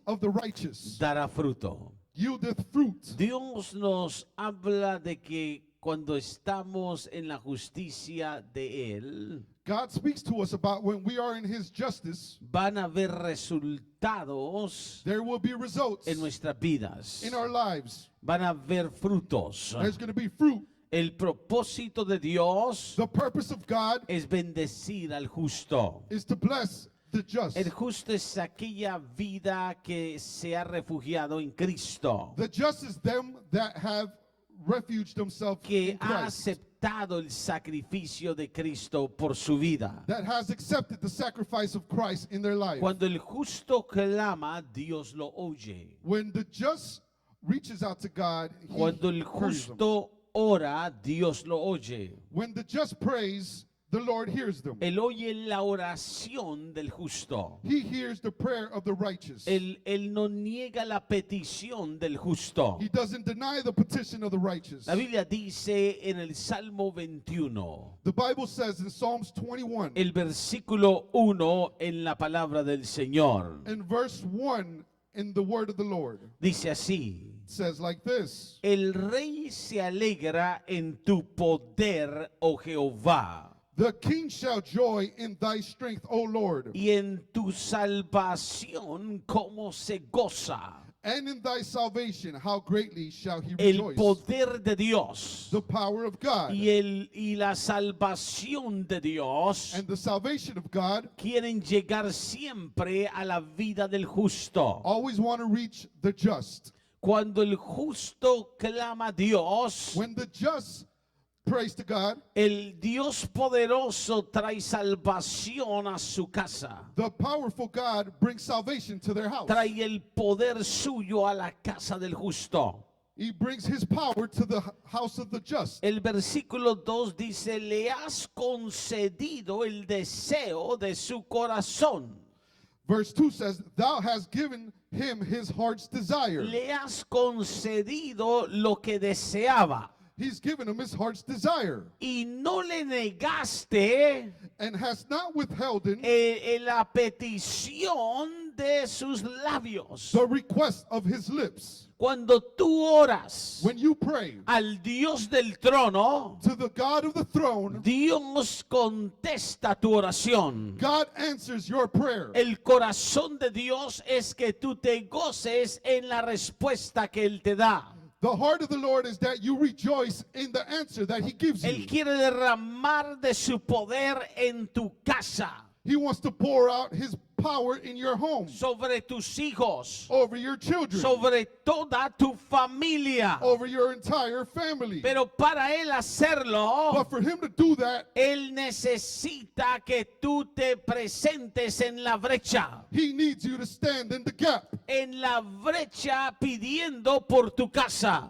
of the righteous dará fruto. yieldeth fruit. Dios nos habla de que cuando estamos en la justicia de Él, God speaks to us about when we are in his justice, van a haber resultados there will be results en nuestras vidas. in our lives. Van a haber frutos. There's going to be fruit. El propósito de Dios The purpose of God es bendecir al justo. is to bless the just. El justo es aquella vida que se ha refugiado en Cristo, The just is them that have refuged themselves que in ha Christ, aceptado el sacrificio de Cristo por su vida. that has accepted the sacrifice of Christ in their life. Cuando el justo clama, Dios lo oye. When the just reaches out to God, he Cuando el hears them. justo ora, Dios lo oye. When the just prays, the Lord hears them. Él oye la oración del justo. He hears the prayer of the righteous. Él no niega la petición del justo. He doesn't deny the petition of the righteous. La Biblia dice en el Salmo 21, The Bible says in Psalms 21, el versículo 1 en la palabra del Señor, in verse 1, in the word of the Lord, dice así: it says like this: el rey se alegra en tu poder, oh Jehová, The king shall joy in thy strength, O Lord, y en tu salvación como se goza. and in thy salvation how greatly shall he El rejoice. poder de Dios The power of God y la salvación de Dios and the salvation of God quieren llegar siempre a la vida del justo. always want to reach the just. Cuando el justo clama a Dios, When the just prays to God, el Dios poderoso trae salvación a su casa. the powerful God brings salvation to their house. Trae el poder suyo a la casa del justo. He brings his power to the house of the just. El versículo 2 dice: le has concedido el deseo de su corazón. Verse 2 says, Thou hast given him his heart's desire. Le has concedido lo que deseaba. He's given him his heart's desire, Y no le negaste and has not withheld la petición de sus labios. the request of his lips. Cuando tú oras When you pray al Dios del trono, to the God of the throne, Dios contesta tu oración. God answers your prayer. El corazón de Dios es que tú te goces en la respuesta que Él te da. The heart of the Lord is that you rejoice in the answer that he gives Él you. quiere derramar de su poder en tu casa, He wants to pour out his power in your home, sobre tus hijos, over your children, sobre toda tu familia. over your entire family. Pero para Él hacerlo, But for him to do that, Él necesita que tú te presentes en la brecha. he needs you to stand in the gap. En la brecha pidiendo por tu casa.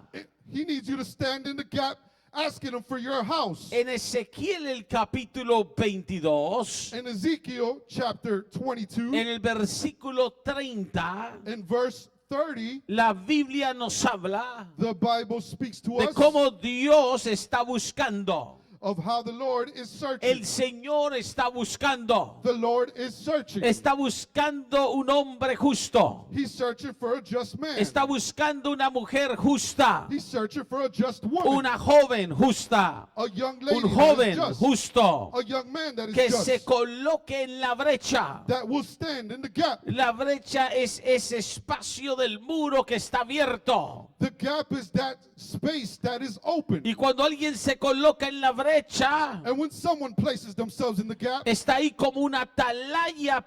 He needs you to stand in the gap asking him for your house. En Ezequiel el capítulo 22, In Ezekiel chapter 22, en el versículo 30, in verse 30, la Biblia nos habla the Bible speaks to de us cómo Dios está buscando. of how the Lord is searching. El Señor está buscando. The Lord is searching. Está buscando un hombre justo. He's searching for a just man. Está buscando una mujer justa. He's searching for a just woman. Una joven justa. A young lady Un that is joven just. justo. A young man that is Que just. se coloque en la brecha. That will stand in the gap. La brecha es ese espacio del muro que está abierto. The gap is that space that is open. Y cuando alguien se coloca en la brecha, And when someone places themselves in the gap, está ahí como una atalaya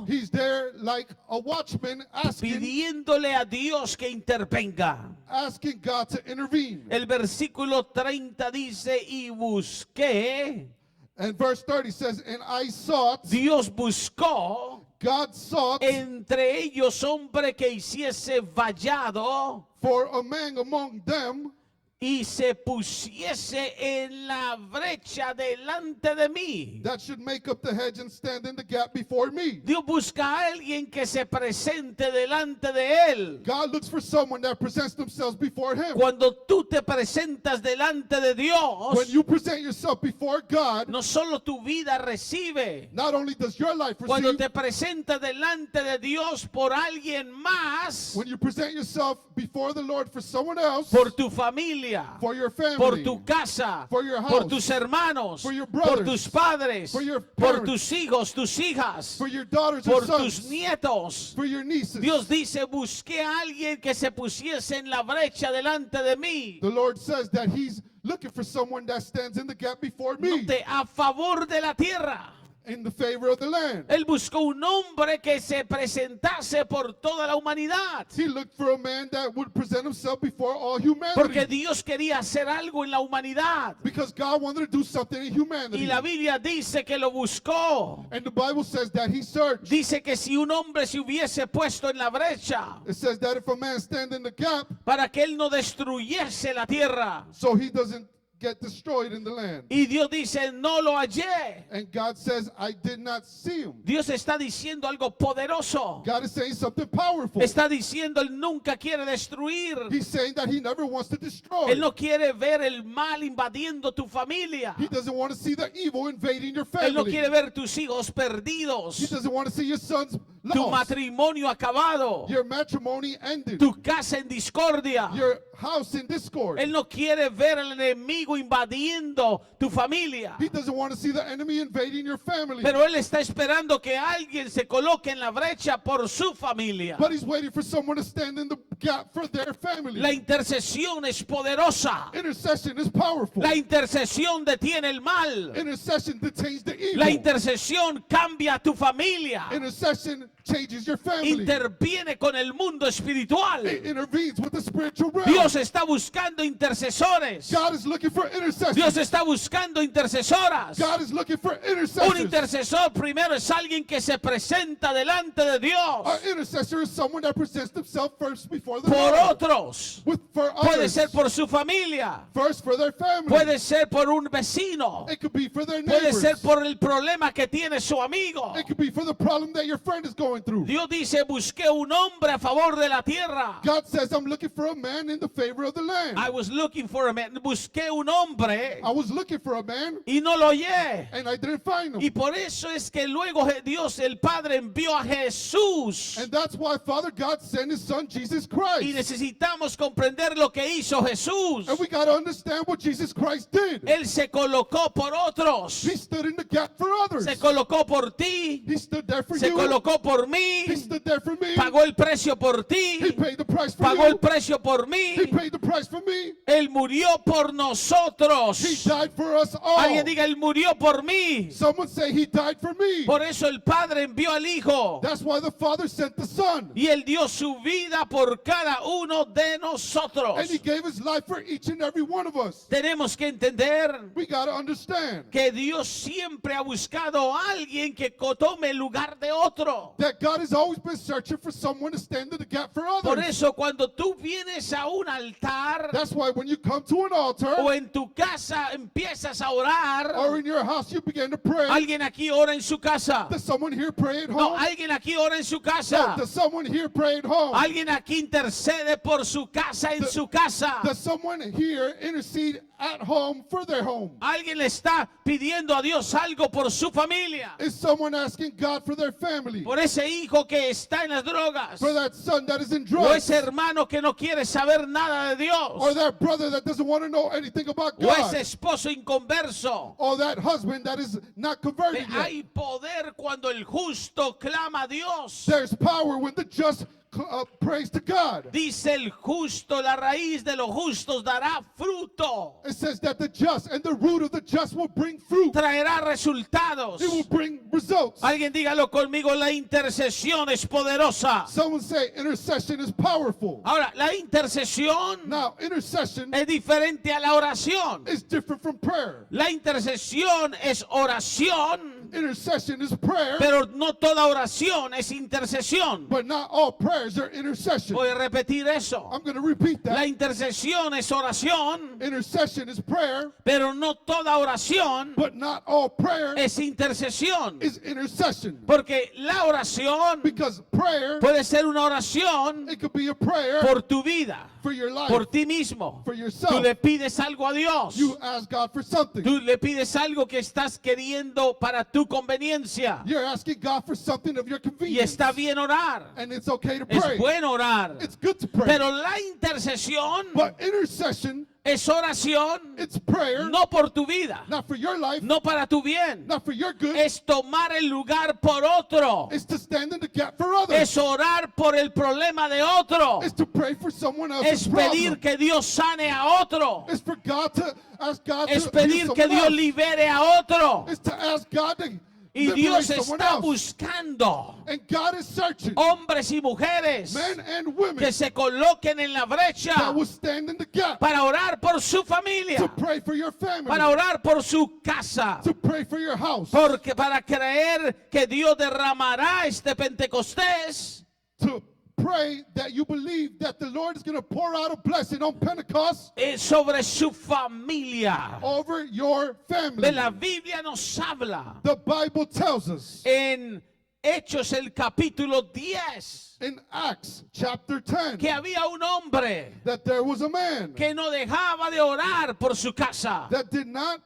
he's there like a watchman pidiéndole a Dios que intervenga. asking God to intervene. El versículo 30 dice: y busqué, And verse 30 says, And I sought, Dios buscó God sought entre ellos hombre que hiciese vallado for a man among them y se pusiese en la brecha delante de mí. that should make up the hedge and stand in the gap before me. Dios busca a alguien que se presente delante de él. God looks for someone that presents themselves before him. Cuando tú te presentas delante de When Dios, you present yourself before God, no solo tu vida recibe. not only does your life Cuando receive, te presentas delante de Dios por alguien más, when you present yourself before the Lord for someone else, por tu familia, for your por family, tu casa, for your por house, tus hermanos, for your por brothers, tus padres, for your por parents, tus hijos, tus hijas, for your daughters por and tus sons, nietos. for your nieces. Dios dice, busqué a alguien que se pusiese en la brecha delante de mí. The Lord says that he's looking for someone that stands in the gap before me, Note, a favor de la tierra. in the favor of the land. Él buscó un hombre que se presentase por toda la humanidad. He looked for a man that would present himself before all humanity. Porque Dios quería hacer algo en la humanidad. Because God wanted to do something in humanity. Y la Biblia dice que lo buscó. And the Bible says that he searched. Dice que si un hombre se hubiese puesto en la brecha It says that if a man stand in the gap, para que él no destruyese la tierra. so he doesn't get destroyed in the land. Y Dios dice, no lo hallé. And God says, I did not see him. Dios está diciendo algo poderoso. God is saying something powerful. Está diciendo, él nunca quiere destruir. He's saying that he never wants to destroy. Él no quiere ver el mal invadiendo tu familia. He doesn't want to see the evil invading your Él no family. quiere ver tus hijos He perdidos, doesn't want to see your sons tu lost, matrimonio acabado, your matrimony ended, tu casa en discordia. your house in discord. Él no quiere ver al enemigo invadiendo tu familia. He doesn't want to see the enemy invading your family. Pero él está esperando que alguien se coloque en la brecha por su familia. But he's waiting for someone to stand in the gap for their family. La intercesión es poderosa. Intercession is powerful. La intercesión detiene el mal. Intercession detains the evil. La intercesión cambia tu familia. Intercession changes your family. Interviene con el mundo espiritual. It intervenes with the spiritual realm. Dios está buscando intercesores. God is looking for intercessors. Dios está buscando intercesoras. God is looking for Un intercessors. intercesor primero es alguien que se presenta delante de An Dios intercessor is someone that presents themselves first before the por Lord. otros. For Puede others. ser por su familia. First for their family. Puede ser por un vecino. It could be for their Puede neighbors. ser por el problema que tiene su amigo. It could be for the problem that your friend is going through. Dios dice, busqué un hombre a favor de la tierra. God says, I'm looking for a man in the favor of the land. I was looking for a man. Busqué un hombre I was looking for a man y no lo hallé. and I didn't find him. Y por eso es que luego Dios el Padre envió a Jesús. And that's why Father God sent his son Jesus Y Christ. necesitamos comprender lo que hizo Jesús. And we got to understand what Jesus Christ did. Él se colocó por otros. He stood in the gap for others. Se colocó por ti. He stood there for Se you. colocó por mí. He stood there for me. Pagó el precio por He ti. paid the price for Pagó el you. precio por He mí. paid the price for me. Él murió por He nosotros. died for us all. Alguien diga, Él murió por mí. Someone say he died for me. Por eso el Padre envió al Hijo. That's why the Father sent the Son. Y Él dio su vida por cada uno de nosotros. And he gave his life for each and every one of us. Tenemos que entender We got to understand que Dios siempre ha buscado a alguien que tome el lugar de otro. that God has always been searching for someone to stand in the gap for Por others. eso cuando tú vienes a un altar That's why when you come to an altar o en tu casa empiezas a orar, or in your house you begin to pray. alguien aquí ora en su casa. Does someone here pray at No, home? alguien aquí ora en su No, casa. does someone here pray at home? Alguien aquí intercede por su casa en su casa. Does someone here intercede at home for their home? Alguien le está pidiendo a Dios algo por su familia. Is someone asking God for their family? Por ese hijo que está en las drogas. For that son that is in O drugs? ese hermano que no quiere saber nada de Or Dios. that brother that doesn't want to know anything about O ese God? esposo inconverso. Or that husband that is not converted yet? Hay poder cuando el justo clama a Dios. There's power when the just prays to God. Dice el justo, la raíz de los justos dará fruto. It says that the just and the root of the just will bring fruit. Traerá resultados. It will bring results. Alguien dígalo conmigo, la intercesión es poderosa. Someone say intercession is powerful. Ahora, la intercesión Now, intercession es diferente a la oración. is different from prayer. La intercesión es oración intercession is prayer, pero no toda oración es intercesión. but not all prayers are intercession. Voy a repetir eso. I'm going to repeat La that. intercesión es oración, Intercession is prayer, pero no toda oración but not all prayer es intercesión. is intercession. Porque la oración Because prayer, puede ser una oración it could be a prayer por tu vida, for your life, por ti mismo. for Tú yourself. le pides algo a Dios. You ask God for something. Tú le pides algo que estás queriendo para tu conveniencia. You're asking God for something of your Y convenience. está bien orar. And it's okay to Es pray. bueno orar. It's good to pray. Pero la intercesión But intercession, es oración it's prayer, no por tu vida, not for your life, no para tu bien. not for your good. Es tomar el lugar por otro. It's to stand in the gap for others. Es orar por el problema de otro. It's to pray for someone else's Es pedir problem. que Dios sane a otro. It's for God to ask God Es to pedir heal que someone Dios else. libere a otro. It's to ask God to Y liberate Dios someone está else. buscando And God is searching hombres y mujeres men and women que se coloquen en la brecha that will stand in the gap para orar por su familia, to pray for your family, para orar por su casa, to pray for your house, porque para creer que Dios derramará este Pentecostés, to pray that you believe that the Lord is going to pour out a blessing on Pentecost sobre su familia. over your family. De la Biblia nos habla The Bible tells us en Hechos el capítulo 10 in Acts chapter 10 que había un hombre that there was a man que no dejaba de orar por su casa. that did not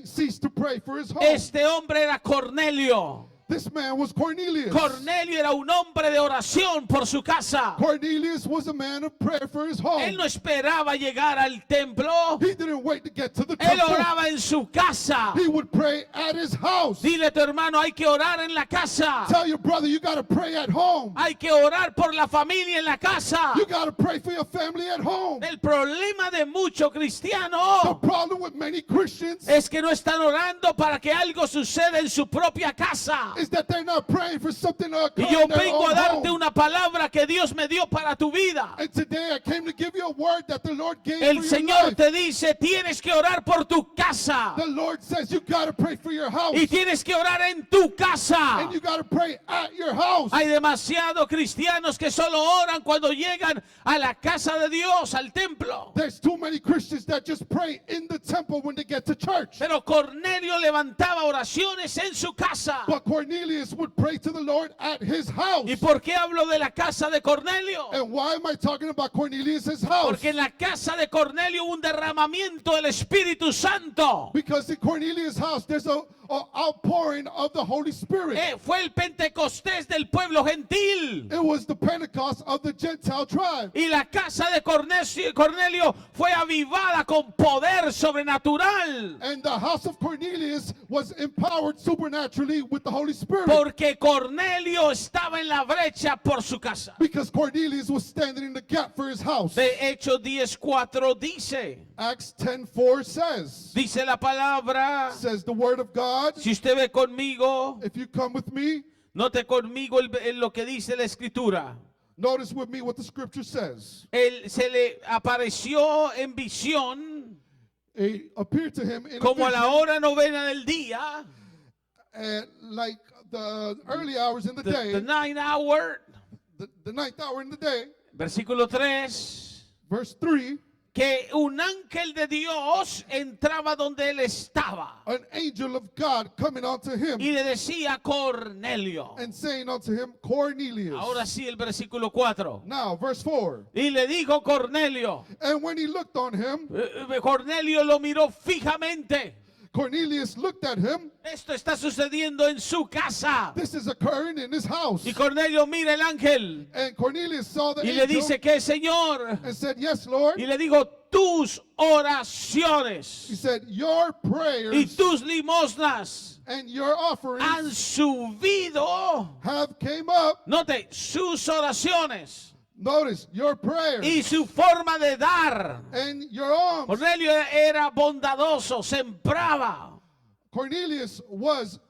cease to pray for his home. Este hombre era Cornelio. This man was Cornelius. Cornelio era un hombre de oración por su casa. Cornelius was a man of prayer for his home. Él no esperaba llegar al templo. He didn't wait to get to the Él temple. oraba en su casa. He would pray at his house. Dile a tu hermano, hay que orar en la casa. Tell your brother you got to pray at home. Hay que orar por la familia en la casa. You got to pray for your family at home. El problema de muchos The cristianos problem with many Christians es que no están orando para que algo suceda en su propia casa. is that they're not praying for something to occur Y yo in their vengo own a darte home. una palabra que Dios me dio para tu vida. And today I came to give you a word that the Lord gave El for your Señor life. te dice, tienes que orar por tu casa. The Lord says you got to pray for your house. Y tienes que orar en tu casa. And you got to pray at your house. Hay demasiados cristianos que solo oran cuando llegan a la casa de Dios, al templo. There's too many Christians that just pray in the temple when they get to church. Pero Cornelio levantaba oraciones en su casa. But Cornelius would pray to the Lord at his house. ¿Y por qué hablo de la casa de Cornelio? And why am I talking about Cornelius' house? Porque en la casa de Cornelio hubo un derramamiento del Espíritu Santo. Because in Cornelius' house there's a outpouring of the Holy Spirit. Fue el Pentecostés del pueblo gentil. It was the Pentecost of the Gentile tribe. Y la casa de Cornelio fue avivada con poder sobrenatural. And the house of Cornelius was empowered supernaturally with the Holy Spirit. Porque Cornelio estaba en la brecha por su casa. Because Cornelius was standing in the gap for his house. De Hechos 10:4 dice, Acts 10:4 says, dice la palabra, says the word of God, si usted ve conmigo, if you come with me, note conmigo en lo que dice la escritura. notice with me what the scripture says. Él se le apareció en visión It appeared to him in a como a la vision, hora novena del día, like the early hours in the the day, 9th hour, the ninth hour in the day, versículo 3, verse 3, que un ángel de Dios entraba donde él estaba an angel of God coming unto him y le decía Cornelio. and saying unto him, Cornelius. Ahora sí el versículo 4. Now, verse 4. Y le dijo Cornelio. And when he looked on him, Cornelio lo miró fijamente. Cornelius looked at him. Esto está sucediendo en su casa. This is occurring in his house. Y Cornelio mira el ángel And Cornelius saw the y le angel dice que Señor. and said, Yes, Lord. Y le dijo, tus oraciones He said, Your y prayers tus limosnas and your offerings han subido. have came up. Note, sus oraciones Notice, your prayers y su forma de dar. and your alms. Cornelio era bondadoso, sembraba. Cornelius was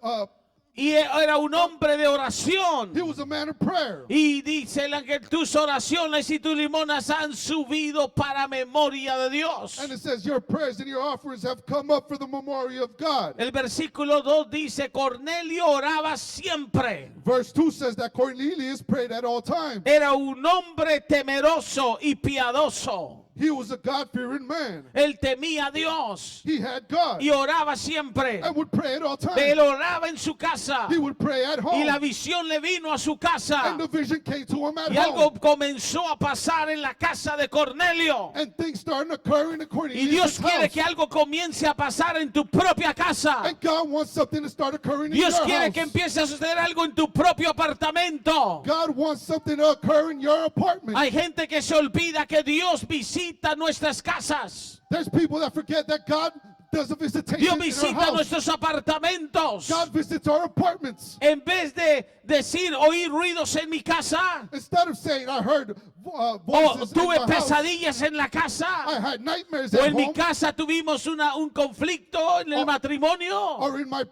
Y era un hombre de oración. He was a man of prayer. Y dice el ángel, tus oraciones y tus limonas han subido para memoria de Dios. And it says, your prayers and your offerings have come up for the memorial of God. El versículo 2 dice, Cornelio oraba siempre. Verse 2 says that Cornelius prayed at all times. Era un hombre temeroso y piadoso. He was a God-fearing man. Él temía a Dios He had God y oraba siempre. and would pray at all times. Él oraba en su casa He would pray at y la home. visión le vino a su casa. And the vision came to him at Y algo home. comenzó a pasar en la casa de Cornelio. And things started occurring in Y Cornelius' Dios quiere house. que algo comience a pasar en tu propia casa. And God wants something to start occurring in Dios your quiere house. que empiece a suceder algo en tu propio apartamento. God wants something to occur in your apartment. Hay gente que se olvida que Dios visita nuestras casas. There's people that forget that God does a visitation Dios in our visita house. nuestros apartamentos. God visits our apartments. En vez de decir, oír ruidos en mi casa, Instead of saying, I heard o voices in tuve my house, pesadillas en la I casa, had nightmares o at en mi home, casa tuvimos un conflicto en el matrimonio, or in my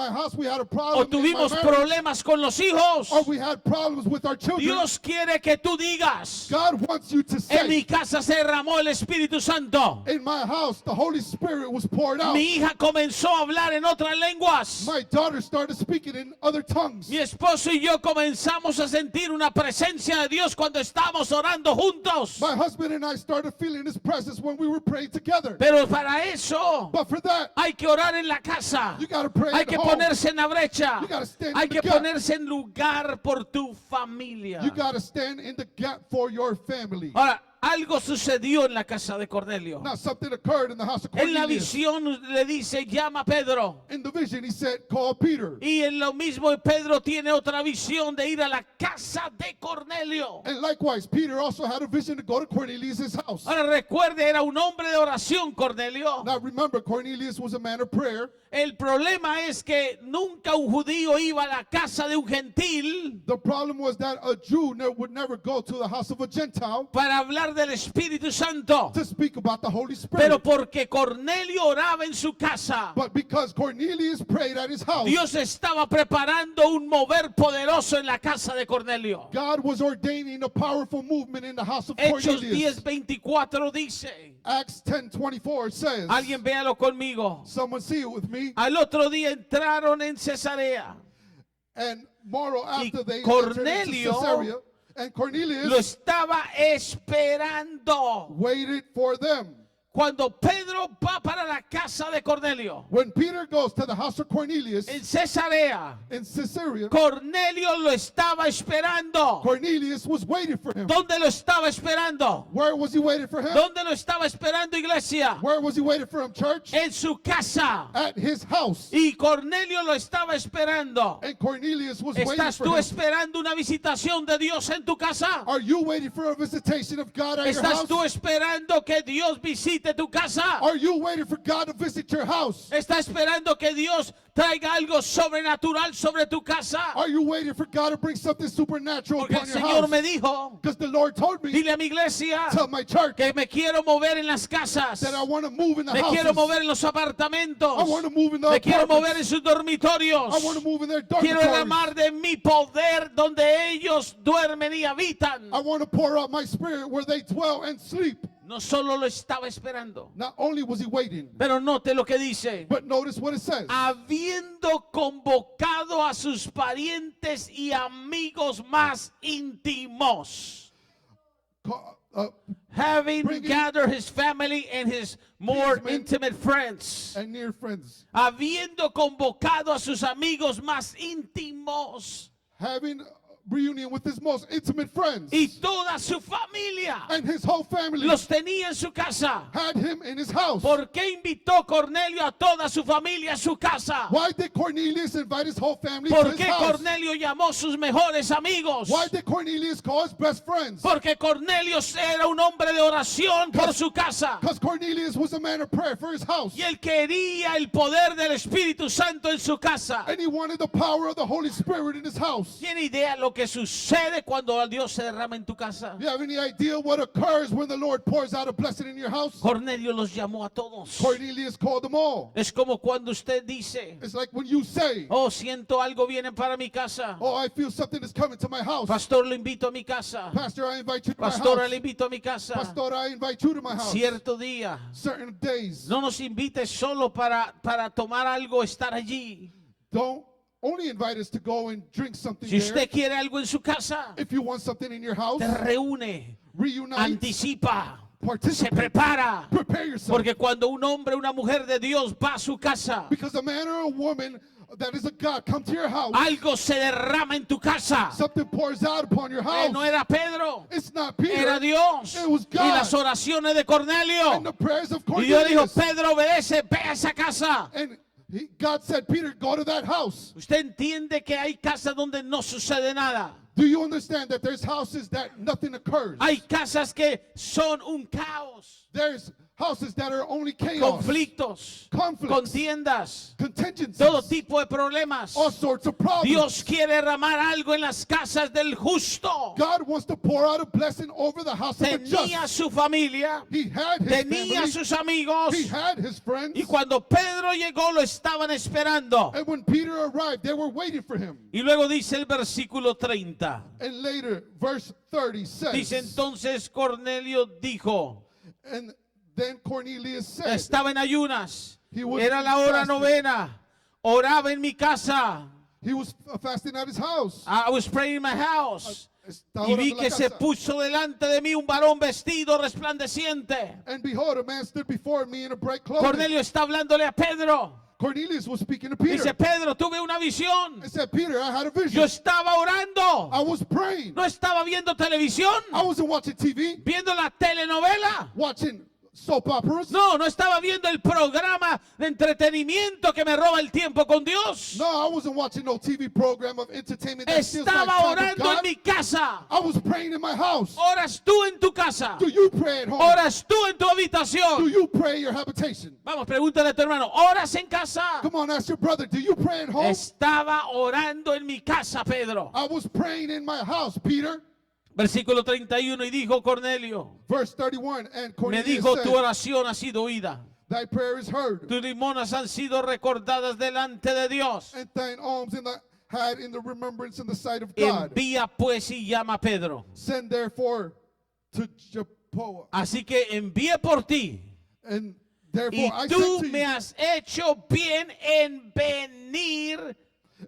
house we had a o problem in my tuvimos marriage, problemas con los hijos. or we had problems with our children. Dios quiere que tú digas, God wants you to en mi say, casa se derramó el Espíritu Santo. in my house the Holy Spirit was poured out. Mi hija comenzó a hablar en otras lenguas. My daughter started speaking in other tongues. Mi esposo y yo comenzamos a sentir una presencia de Dios cuando estábamos orando juntos. My husband and I started feeling His presence when we were praying together. Pero para eso But for that, hay que orar en la casa. you got to pray Hay at que home. ponerse en la brecha. You gotta stand Hay in que the gap. ponerse en lugar por tu familia. You got to stand in the gap for your family. Ahora, algo sucedió en la casa de Cornelio. Now something occurred in the house of En la Cornelius. visión le dice, llama a Pedro. In the vision, he said, call Peter. Y en lo mismo Pedro tiene otra visión de ir a la casa de Cornelio. And likewise, Peter also had a vision to go to Cornelius' house. Ahora recuerde, era un hombre de oración, Cornelio. Now remember, Cornelius was a man of prayer. El problema es que nunca un judío iba a la casa de un gentil The problem was that a Jew would never go to the house of a Gentile para hablar del Espíritu Santo. to speak about the Holy Pero Spirit. porque Cornelio oraba en su casa, But because Cornelius prayed at his house, Dios estaba preparando un mover poderoso en la casa de Cornelio. God was ordaining a powerful movement in the house of Hechos Cornelius. 10:24 dice, Acts 10:24 says, alguien véalo conmigo. someone see it with me. Al otro día entraron en Cesarea. And tomorrow after they Cornelio entered into Caesarea, and Lo Cornelius estaba esperando. waited for them. Cuando Pedro va para la casa de Cornelio When Peter goes to the house of Cornelius en Cesarea, in Caesarea, Cornelio lo estaba esperando. Cornelius was waiting for him. ¿Dónde lo estaba esperando? Where was he waiting for him? ¿Dónde lo estaba esperando, iglesia? Where was he waiting for him, church? En su casa. At his house. Y Cornelio lo estaba esperando. And Cornelius was waiting ¿Estás for tú him. esperando una visitación de Dios en tu casa? Are you waiting for a visitation of God at your ¿Estás house? tú esperando que Dios visite tu casa? Are you waiting for God to visit your house? ¿Estás esperando que Dios traiga algo sobrenatural sobre tu casa? Are you waiting for God to bring something supernatural Porque el upon your Señor house? me dijo, Because the Lord told me, dile a mi iglesia tell my church, que me quiero mover en las casas. that I want to move in the Me quiero houses. mover en los I apartamentos. want to move in the Me quiero mover en apartments. sus dormitorios. I want to move in their Quiero dormitories. derramar de mi poder donde ellos duermen y habitan. I want to pour out my spirit where they dwell and sleep. No solo lo estaba esperando, Not only was he waiting, pero note lo que dice. but notice what it says. Habiendo convocado a sus parientes y amigos más íntimos. Having Bringing- gathered his family and his more Kinsmen. intimate friends. And near friends, Habiendo convocado a sus amigos más íntimos having reunion with his most intimate friends, y toda su familia. and his whole family Los tenía en su casa. had him in his house. ¿Por qué invitó Cornelio a toda su familia a su casa? Why did Cornelius invite his whole family to ¿Por his qué house? Cornelio llamó a sus mejores amigos? Why did Cornelius call his best friends? Porque Cornelio era un hombre de oración por su casa. Because Cornelius was a man of prayer for his house. Y él quería el poder del Espíritu Santo en su casa. And he wanted the power of the Holy Spirit in his house. ¿Tiene idea lo que que sucede cuando Dios se derrama en tu casa? You have any idea what occurs when the Lord pours out a blessing in your house? Cornelio los llamó a todos. Cornelius called them all. Es como cuando usted dice, It's like when you say, oh, siento algo viene para mi casa. oh, I feel something is coming to my house. Pastor, lo invito a mi casa. Pastor, I invite you to my Pastora, le house. invito a mi casa. Pastor, I invite you to my house. Cierto día. Certain days. No nos invite solo para tomar algo, estar allí. Don't only invite us to go and drink something Si there. usted quiere algo en su casa, If you want something in your house, te reúne, reunite, anticipa, se participate, prepara. prepare yourself. Porque cuando un hombre, una mujer de Dios va a su casa, Because a man or a woman that is a God come to your house, algo se derrama en tu casa. something pours out upon your house. No era Pedro, It's not Peter. era Dios. It was Y las God. oraciones de Cornelio. And the prayers of Y Dios dijo, Cornelius. Pedro, obedece, ve a esa casa. And God said, Peter, go to that house. Usted entiende que hay casas donde no sucede nada. Do you understand that there's houses that nothing occurs? Hay casas que son un caos. There's houses that are only chaos, Conflictos, conflicts, contiendas, contingencies, todo tipo de problemas. all sorts of problems. Dios quiere derramar algo en las casas del justo. God wants to pour out a blessing over the house of the Tenía just. su familia, He had his tenía family, sus amigos. he had his friends, Y cuando Pedro llegó lo estaban esperando. and when Peter arrived, they were waiting for him. Y luego dice el versículo 30. And later, verse 30 says, Dice entonces Cornelio dijo, and then Cornelius said, estaba en ayunas, He was era la hora fasting. novena, oraba en mi casa. he was fasting at his house. I was praying in my house. Estaba Y vi orando en la que se casa. puso delante de mí un varón vestido resplandeciente. And behold, a man stood before me in a bright clothing. Cornelio está hablándole a Pedro. Cornelius was speaking to Peter. Dice, Pedro, tuve una visión. I said, Peter, I had a Yo vision. estaba orando. I was praying. No estaba viendo televisión, I wasn't watching TV, viendo la telenovela. watching soap operas. No, no estaba viendo el programa de entretenimiento que me roba el tiempo con Dios. No, I wasn't watching no TV program of entertainment that steals my Estaba time with orando God. en mi casa. I was praying in my house. Oras tú en tu casa. Do you pray at home? Oras tú en tu Do habitación. you pray in your habitation? Vamos, pregúntale a tu hermano. Oras en casa. Come on, ask your brother. Do you pray at home? Estaba orando en mi casa, Pedro. I was praying in my house, Peter. Versículo 31, y dijo Cornelio, Verse 31, and me Cornelius dijo, tu said, oración ha sido oída. thy prayer is heard, Tus limonas han sido recordadas delante de Dios. and thine alms had in the remembrance in the sight of God. Envía pues y llama a Pedro. Send therefore to Joppa. Así que envié por ti. And Y therefore I tú sent to me you, has hecho bien en venir.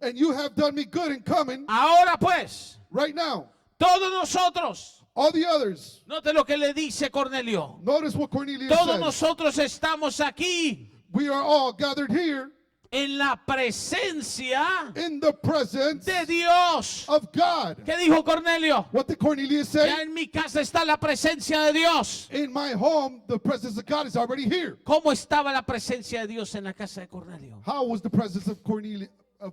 and you have done me good in coming Ahora pues, right now. todos nosotros, All the others, note lo que le dice Cornelio. notice what Cornelius Todos says. nosotros estamos aquí We are all gathered here en la presencia in the presence de Dios. of God. ¿Qué dijo Cornelio? What did Cornelius say? Ya en mi casa está la presencia de Dios. In my home, the presence of God is already here. ¿Cómo estaba la presencia de Dios en la casa de Cornelio? How was the presence of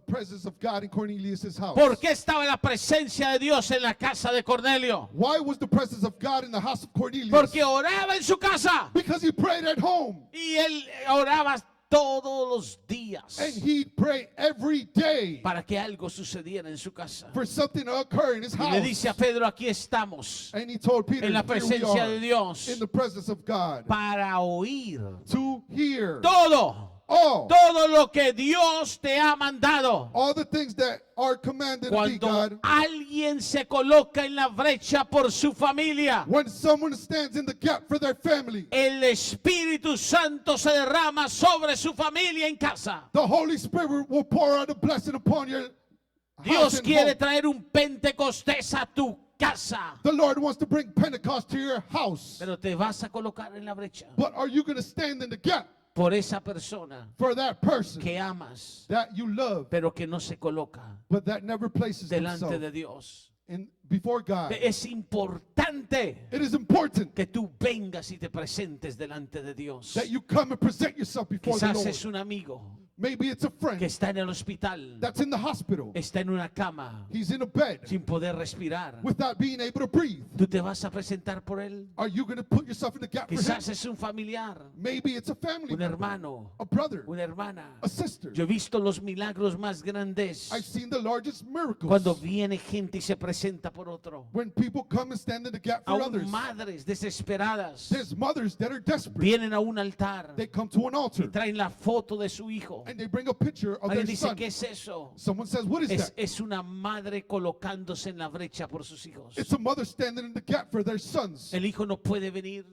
presence of God in Cornelius' house? ¿Por qué estaba la presencia de Dios en la casa de Cornelio? Why was the presence of God in the house of Cornelius? Porque oraba en su casa Because he prayed at home, y él oraba todos los días and he'd pray every day para que algo sucediera en su casa. for something to occur in his Y le dice a house. Pedro, aquí estamos And he told Peter, en la "Here we presencia are, de Dios in the presence of God, para oír to hear todo lo que Dios te ha mandado. all the things that are commanded of thee, Cuando God. alguien se coloca en la brecha por su familia, When someone stands in the gap for their family, el Espíritu Santo se derrama sobre su familia en casa. the Holy Spirit will pour out a blessing upon your house Dios and quiere home. traer un Pentecostés a tu casa. The Lord wants to bring Pentecost to your house. Pero te vas a colocar en la brecha But are you going to stand in the gap por esa persona for that person que amas, that you love, pero que no se coloca but that never places delante themselves de Dios. before God? Es importante It is important que tú vengas y te presentes delante de Dios. that you come and present yourself before the Quizás Lord. es un amigo, Maybe it's a que friend está en el hospital, that's in the hospital. está en una cama, He's in a bed sin poder respirar. without being able to breathe. ¿Tú te vas a presentar por él? Are you going to put yourself in the gap for him? Quizás es un familiar, Maybe it's a family un member, hermano, a brother, una hermana. a sister. Yo he visto los milagros más grandes I've seen the largest miracles cuando viene gente y se presenta por otro. when people come and stand in the gap for others. Aún madres desesperadas There's mothers that are desperate. vienen a un altar They come to an y altar traen la foto de su hijo. and they bring a picture of their Alguien dice, son. ¿qué es eso? Someone says, what is that? Es una madre colocándose en la brecha por sus hijos. It's a mother standing in the gap for their sons. El hijo no puede venir.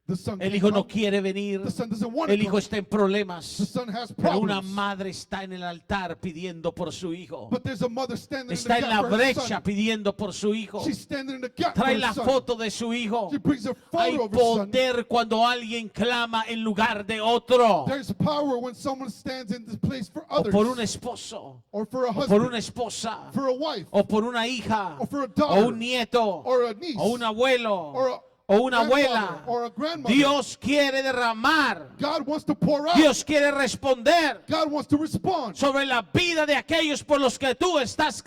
The son El can't hijo no come. quiere venir. The son doesn't want to El hijo come. está en The problemas. son has Pero una problems. madre está en el altar pidiendo por su hijo. But there's a mother standing in Está the en la gap for her brecha son. pidiendo por su hijo. She's standing in the gap for Trae her la son. foto de su hijo. She brings a Hay photo of her son. poder cuando alguien clama en lugar de otro. There's power when someone stands in this place for O others. por un esposo. Or for a O por husband. una esposa. For a wife. O por una hija. Or for a O daughter. un nieto. Or a niece. O un abuelo. Or a O una grandfather, abuela. or a grandmother. Dios quiere derramar. God wants to pour out. Dios quiere responder God wants to respond sobre la vida de aquellos por los que tú estás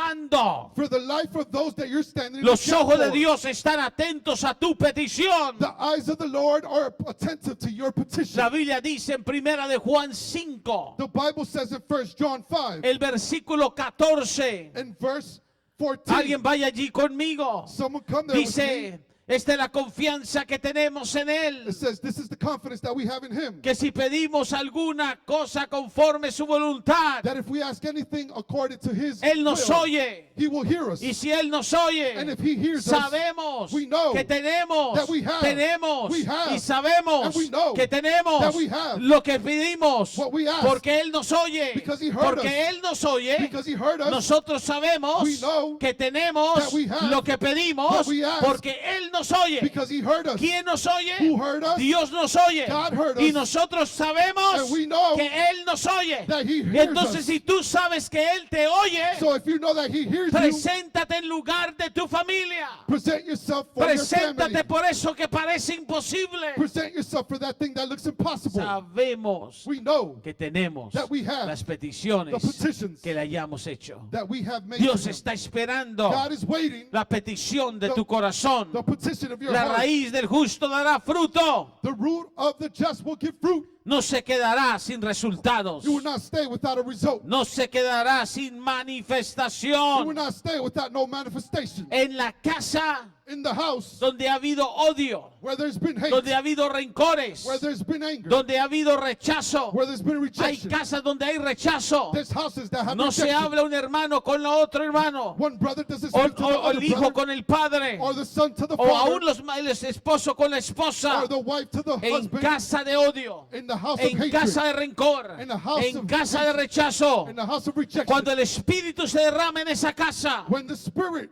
clamando. for the life of those that you're standing in Los the gap ojos de for. Dios están atentos a tu petición. The eyes of the Lord are attentive to your petition. La Biblia dice en Primera de Juan 5, The Bible says in 1 John 5, el versículo 14. in verse 14, Alguien vaya allí conmigo. someone come there with me. Dice, esta es la confianza que tenemos en Él. It says, this is the confidence that we have in Him. Que si pedimos alguna cosa conforme su voluntad, That if we ask anything according to His Él nos will, oye. He will hear us. Y si Él nos oye, And if He hears us, sabemos we know que tenemos, that we have, tenemos have, y sabemos and we know que tenemos that we have lo que pedimos what we ask, porque Él nos oye. because He heard Porque us, Él nos oye, because He heard us. nosotros sabemos We know que tenemos that we have lo que pedimos what we ask, porque Él nos oye. Because He heard us. ¿Quién nos oye? Who heard us? Dios nos oye. God heard Y us. nosotros sabemos And we know que Él nos oye. that He Y hears entonces us. si tú sabes que Él te oye, So if you know that He hears you, preséntate en lugar de tu familia. present yourself for your family. Preséntate por eso que parece imposible. Present yourself for that thing that looks impossible. Sabemos We know que tenemos that we have las the peticiones petitions que le hayamos hecho. that we have made Dios to Him. está esperando God is waiting la petición de the- tu corazón. the petition of your La heart. raíz del justo dará fruto. The root of the just will give fruit. No se quedará sin resultados. You will not stay without a result. No se quedará sin You will manifestación. not stay without no manifestation. En la casa In the house donde ha habido odio, where there's been hate, donde ha habido rencores, where there's been anger, donde ha habido rechazo. where there's been Hay rejection. casas donde hay rechazo. There's houses that have No se rejection. habla un hermano con la otro hermano. One brother doesn't O, speak to the o other el hijo brother, con el padre. or the son to the O father, aún el esposo con la esposa. or the wife to the En husband, casa de odio. in the house of En hatred, casa de rencor. In the house En of casa de rechazo. in the house of rejection. Cuando el Espíritu se derrame en esa casa, When the Spirit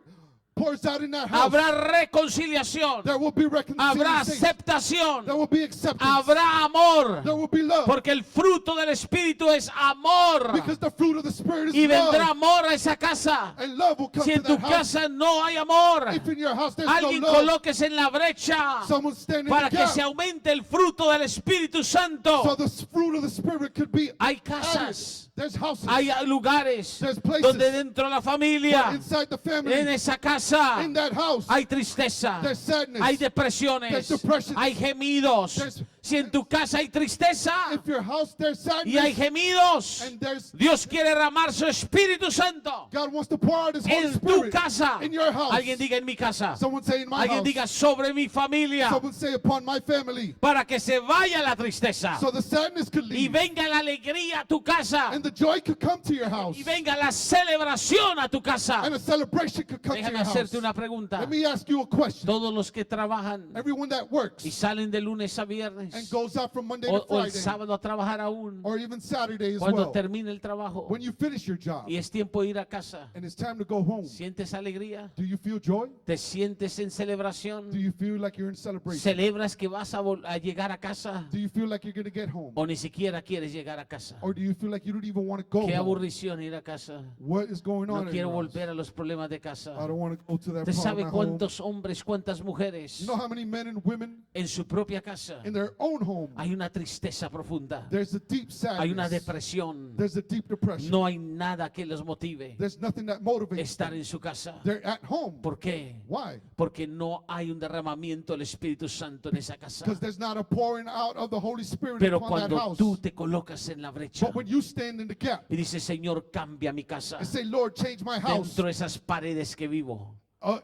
pours out in that house, habrá reconciliación. there will be Habrá reconciliation. aceptación. There will be acceptance. Habrá amor. There will be love. Porque el fruto del Espíritu es amor. Because the fruit of the Spirit is Y vendrá love. amor a esa casa. And love will come Si to en tu that house. casa no hay amor, If in your house there's alguien no love, coloques en la brecha someone stand in para the que gap se aumente el fruto del Espíritu so Santo. the fruit of the Spirit could be Hay added. casas, There's houses hay lugares There's places donde dentro de la where familia, inside the family, en esa casa, in that house, hay tristeza, there's sadness. hay depresiones, There's depressions. hay gemidos. There's- Si en tu casa hay tristeza If your house there's sadness y hay gemidos, and there's Dios quiere derramar su Espíritu Santo God wants to pour out His Holy en tu Spirit casa. in your house. Alguien diga en mi casa. Someone say in my Alguien house. diga sobre mi familia Someone say upon my family. para que se vaya la tristeza So the sadness could y leave venga la alegría a tu casa and the joy could come to your house y venga la celebración a tu casa. and a celebration could come to Déjame your house. hacerte una pregunta. Let me ask you a question. Todos los que trabajan Everyone that works y salen de lunes a and viernes goes out from Monday o to el Friday sábado a trabajar aún, or even Saturday as cuando well, termine el trabajo when you finish your job y es tiempo de ir a casa, and it's time to go home, ¿sientes alegría? do you feel joy? ¿Te sientes en Do celebración? you feel like you're in celebration? ¿Celebras que vas a llegar a casa Do you feel like you're going to get home? o ni siquiera quieres llegar a casa? Or do you feel like you don't even want to go Qué home? aburrición ir a casa. What is going No on in quiero your house? volver a los problemas de casa. I don't want to go to that ¿Usted part of sabe my home. cuántos hombres, cuántas mujeres You know how many men and women en su propia casa in their own home, hay una tristeza profunda, there's a deep hay una sadness. depresión, There's a deep depression. no hay nada que los motive There's nothing that motivates estar them. en su casa. They're at home. ¿Por qué? Why? Porque no hay un derramamiento del Espíritu Santo en esa casa. Because there's not a pouring out of the Holy Spirit Pero upon that cuando house. tú te colocas en la brecha But when you stand in the gap y dices, Señor, cambia mi casa, and say, Lord, change my house, dentro de esas paredes que vivo,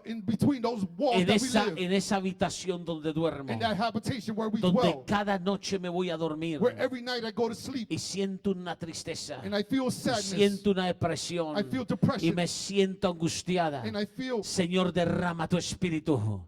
in between those walls that we live, en esa habitación donde duermo, in that habitation where we donde dwell, cada noche me voy a dormir where every night I go to sleep y siento una tristeza, and I feel y sadness, siento una depresión I feel y depression, me siento angustiada. and I feel, Señor, derrama tu espíritu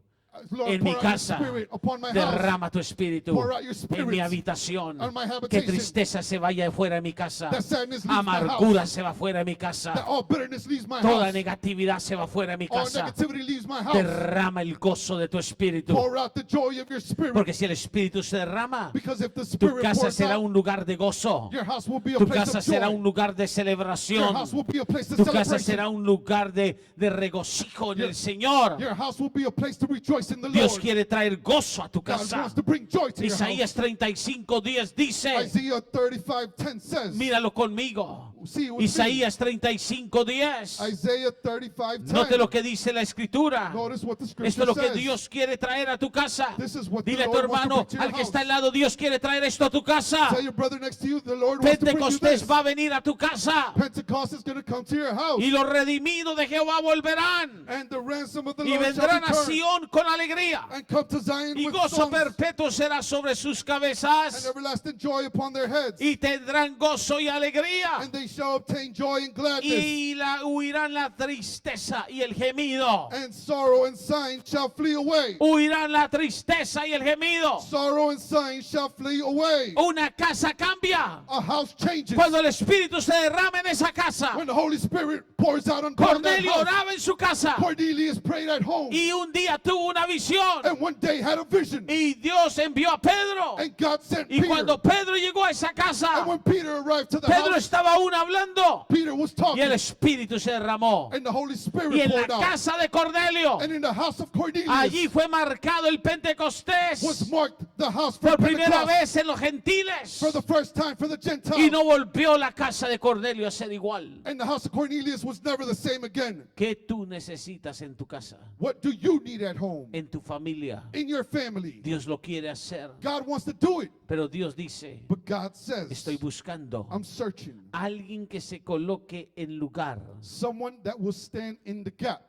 Lord, en mi pour out your casa, spirit upon my house, derrama tu espíritu Pour out your en mi spirit habitación, on my que habitation. tristeza se vaya fuera de mi casa, That sadness leaves my amargura house. se va fuera de mi That casa, all bitterness leaves my toda house. negatividad se va fuera de mi All casa. negativity leaves my house. Derrama el gozo de tu espíritu, Pour out the joy of your spirit. porque si el espíritu se derrama, Because if the tu spirit casa pours será out, un lugar de gozo, your house will be a tu place casa of será joy. un lugar de Your celebración, house will be a place of tu casa celebration. será un lugar de regocijo en el Señor. Your house will be a place to rejoice in the Dios Lord. quiere traer gozo a tu God casa. wants to bring joy to your Isaías house. 35:10 dice, Isaiah 35:10 says, míralo conmigo. see it with me. Isaías 35:10. Isaiah 35:10. Note lo que dice la escritura. Notice what the Esto scripture es lo que says. Dios quiere traer a tu casa. This is what the Dile a tu Lord wants to hermano, bring to your al que está al house. lado, Dios quiere traer esto a tu casa. Tell your brother next to you, the Lord wants to bring you Pentecostés this. va a venir a tu casa. Pentecost is going to come to your house. Y los redimidos de Jehová volverán. And the ransom of the Y Lord shall vendrán a return. Sion con alegría. And come to Zion Y with gozo songs perpetuo será sobre sus and cabezas. everlasting joy upon their heads. Y tendrán gozo y alegría. And they shall obtain joy and gladness. Y huirán la tristeza y el gemido. And sorrow and sighing shall flee away. Huirán la tristeza y el gemido. Sorrow and sighing shall flee away. Una casa cambia A house changes. cuando el Espíritu se derrama en esa casa. When the Holy Spirit pours out on that Cornelio house. oraba en su casa Cornelius prayed at home. y un día tuvo una visión And one day had a vision. y Dios envió a Pedro. And God sent Y Peter. cuando Pedro llegó a esa And casa, when Peter arrived to the Pedro house, estaba aún hablando Peter was y el talking. Espíritu se derramó. And the Holy Y Spirit en la poured out. casa de Cornelio, And in the house of Cornelius allí fue marcado el was Pentecostés marked the house for por primera Pentecost vez en los gentiles. for the first time for the Gentiles. Y no volvió la casa de Cornelio a ser igual. And the house of Cornelius was never the same again. ¿Qué tú necesitas en tu casa, What do you need at home? en tu familia? In your family. Dios lo quiere hacer, God wants to do it. pero Dios dice, But God says, estoy buscando I'm searching alguien que se coloque en lugar someone that will stand in the gap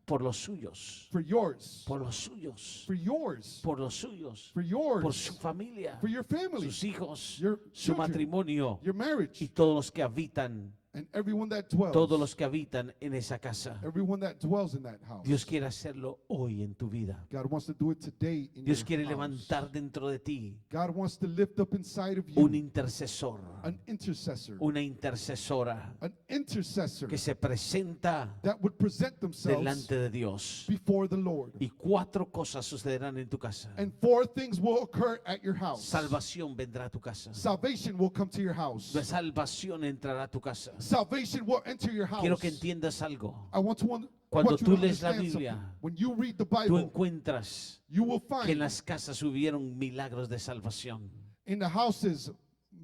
por los suyos, for yours, por los suyos, for yours, por los suyos, for por su yours, familia, for your family, sus hijos, your su children, matrimonio your y marriage, todos los que habitan, and everyone that dwells, todos los que habitan en esa casa. everyone that dwells in that house. Dios quiere hacerlo hoy en tu vida. God wants to do it today in Dios your quiere house. levantar dentro de ti God wants to lift up inside of un you intercesor, an intercessor, una intercesora an intercessor que se presenta that would present themselves delante de Dios. before the Lord. Y 4 cosas sucederán en tu casa. And 4 things will occur at your house. Salvación vendrá a tu casa. Salvation will come to your house. La salvación entrará a tu casa. Salvation will enter your house. Quiero que entiendas algo. I want to Cuando want you tú to lees la understand Biblia, something. When you read the Tú Bible, encuentras you will que en find las casas hubieron milagros de salvación. in the houses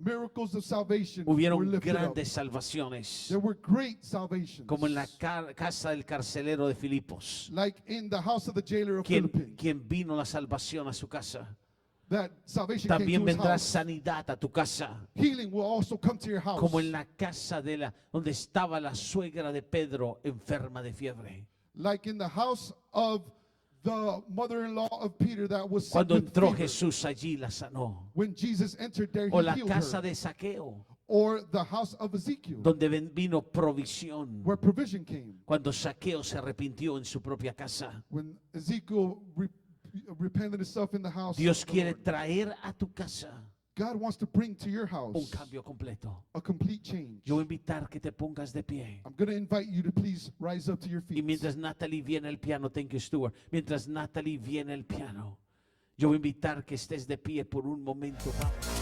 miracles of salvation were Hubieron lifted up. grandes salvaciones. There were great salvations. Como en la casa del carcelero de Filipos. Like in the house of the jailer of Philippines. Quien vino la salvación a su casa. That salvation También came to his vendrá house. sanidad a tu casa. Healing will also come to your house. Como en la casa donde estaba la suegra de Pedro enferma de fiebre. Like in the house of the mother-in-law of Peter that was sick Cuando with entró fever. Jesús allí la sanó. When Jesus entered there, O he la healed casa her. de Saqueo, Or the house of Ezekiel, donde vino provisión. where provision came. Cuando Saqueo se arrepintió en su propia casa. When Ezekiel repented himself in the house. Dios of the quiere Lord. traer a tu casa God wants to bring to your un house cambio completo. a complete change. Yo voy a invitar que te pongas de pie. I'm going to invite you to please rise up to your Y feet. mientras Natalie viene al piano, thank you Stuart, mientras Natalie viene al piano, yo voy a invitar que estés de pie por un momento. Vamos.